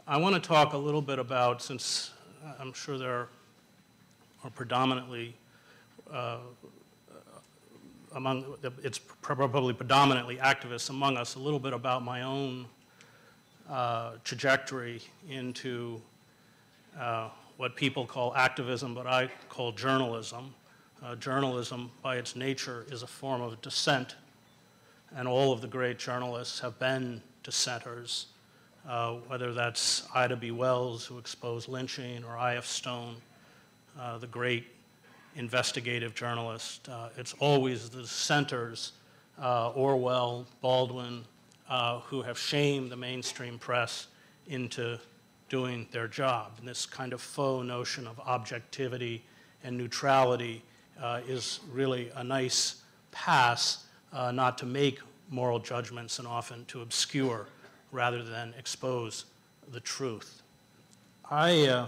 I want to talk a little bit about, since I'm sure there are predominantly, it's probably predominantly activists among us, a little bit about my own trajectory into what people call activism, but I call journalism. Journalism, by its nature, is a form of dissent, and all of the great journalists have been dissenters, whether that's Ida B. Wells, who exposed lynching, or I.F. Stone, the great investigative journalist. It's always the dissenters, Orwell, Baldwin, who have shamed the mainstream press into doing their job. And this kind of faux notion of objectivity and neutrality is really a nice pass not to make moral judgments and often to obscure rather than expose the truth. I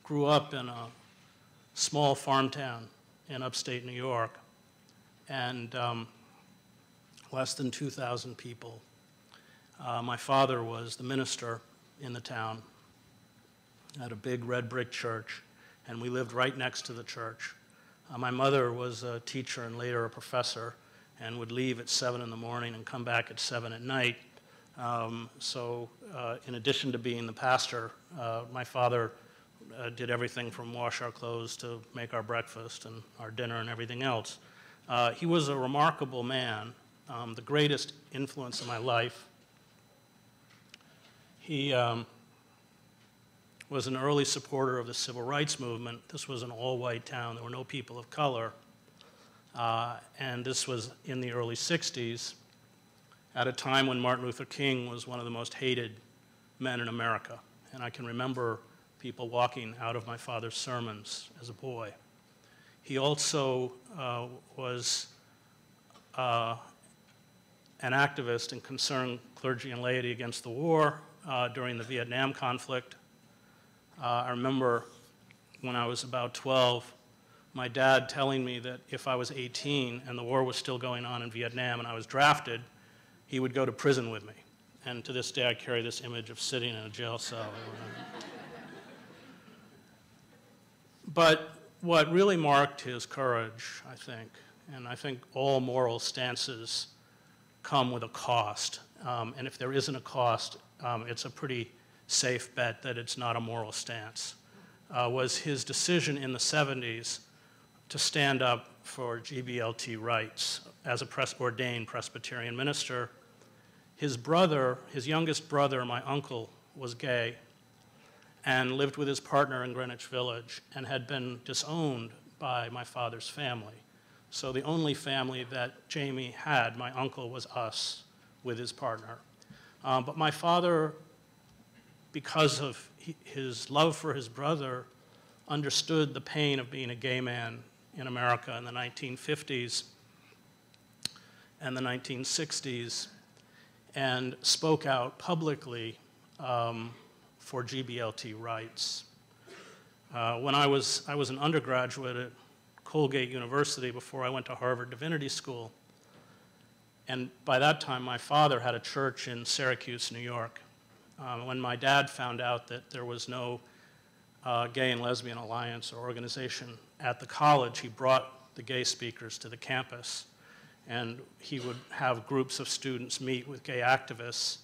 grew up in a small farm town in upstate New York, and less than 2,000 people. My father was the minister in the town at a big red brick church, and we lived right next to the church. My mother was a teacher and later a professor, and would leave at 7 in the morning and come back at 7 at night. So in addition to being the pastor, my father did everything from wash our clothes to make our breakfast and our dinner and everything else. He was a remarkable man, the greatest influence in my life. He was an early supporter of the civil rights movement. This was an all-white town. There were no people of color. And this was in the early 60s, at a time when Martin Luther King was one of the most hated men in America. And I can remember people walking out of my father's sermons as a boy. He also was an activist and concerned clergy and laity against the war during the Vietnam conflict. I remember when I was about 12, my dad telling me that if I was 18 and the war was still going on in Vietnam and I was drafted, he would go to prison with me. And to this day, I carry this image of sitting in a jail cell. But what really marked his courage, I think, and I think all moral stances come with a cost. And if there isn't a cost, it's a pretty safe bet that it's not a moral stance, was his decision in the 70s to stand up for GBLT rights as a ordained Presbyterian minister. His brother, his youngest brother, my uncle, was gay and lived with his partner in Greenwich Village and had been disowned by my father's family. So the only family that Jamie had, my uncle, was us with his partner. But my father, because of his love for his brother, understood the pain of being a gay man in America in the 1950s and the 1960s, and spoke out publicly for GBLT rights. When I was an undergraduate at Colgate University before I went to Harvard Divinity School, and by that time my father had a church in Syracuse, New York. When my dad found out that there was no gay and lesbian alliance or organization at the college, he brought the gay speakers to the campus, and he would have groups of students meet with gay activists,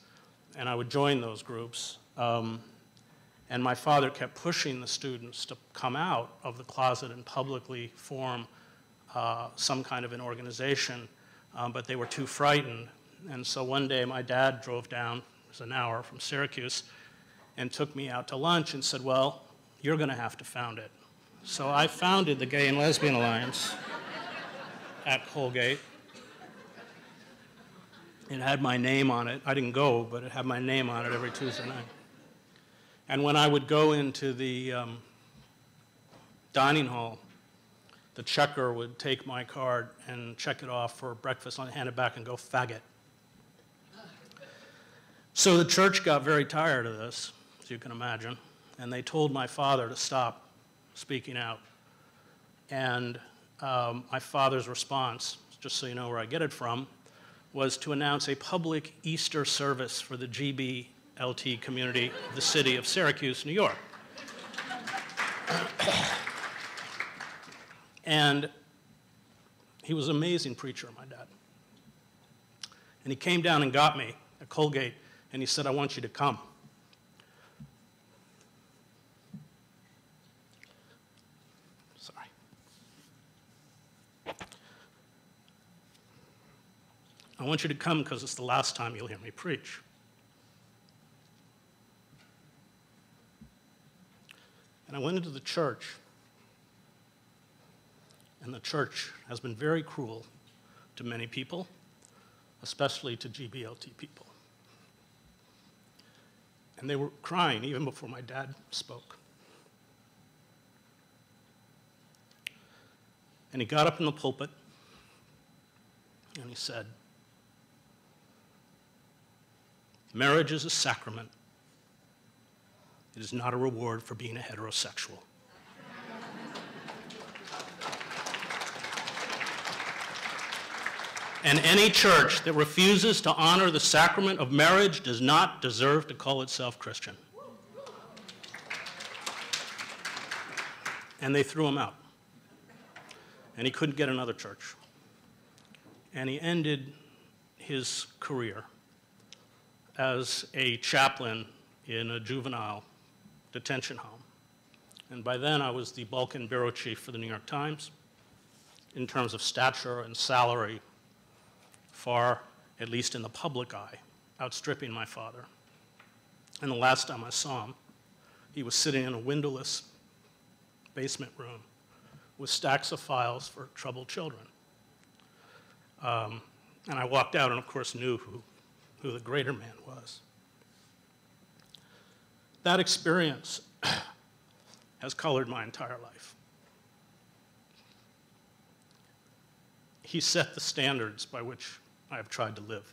and I would join those groups. And my father kept pushing the students to come out of the closet and publicly form some kind of an organization, but they were too frightened. And so one day my dad drove down, it was an hour from Syracuse, and took me out to lunch and said, well, you're going to have to found it. So I founded the Gay and Lesbian Alliance at Colgate. It had my name on it. I didn't go, but it had my name on it every Tuesday night. And when I would go into the dining hall, the checker would take my card and check it off for breakfast and hand it back and go, faggot. So the church got very tired of this, as you can imagine, and they told my father to stop speaking out. And my father's response, just so you know where I get it from, was to announce a public Easter service for the GBLT LT community of the city of Syracuse, New York. And he was an amazing preacher, my dad. And he came down and got me at Colgate, and he said, I want you to come. Sorry. I want you to come because it's the last time you'll hear me preach. And I went into the church, and the church has been very cruel to many people, especially to GBLT people. And they were crying even before my dad spoke. And he got up in the pulpit, and he said, marriage is a sacrament. It is not a reward for being a heterosexual. And any church that refuses to honor the sacrament of marriage does not deserve to call itself Christian. And they threw him out. And he couldn't get another church. And he ended his career as a chaplain in a juvenile detention home. And by then I was the Balkan bureau chief for the New York Times. In terms of stature and salary, far, at least in the public eye, outstripping my father. And the last time I saw him, he was sitting in a windowless basement room with stacks of files for troubled children. And I walked out and, of course, knew who the greater man was. That experience has colored my entire life. He set the standards by which I have tried to live.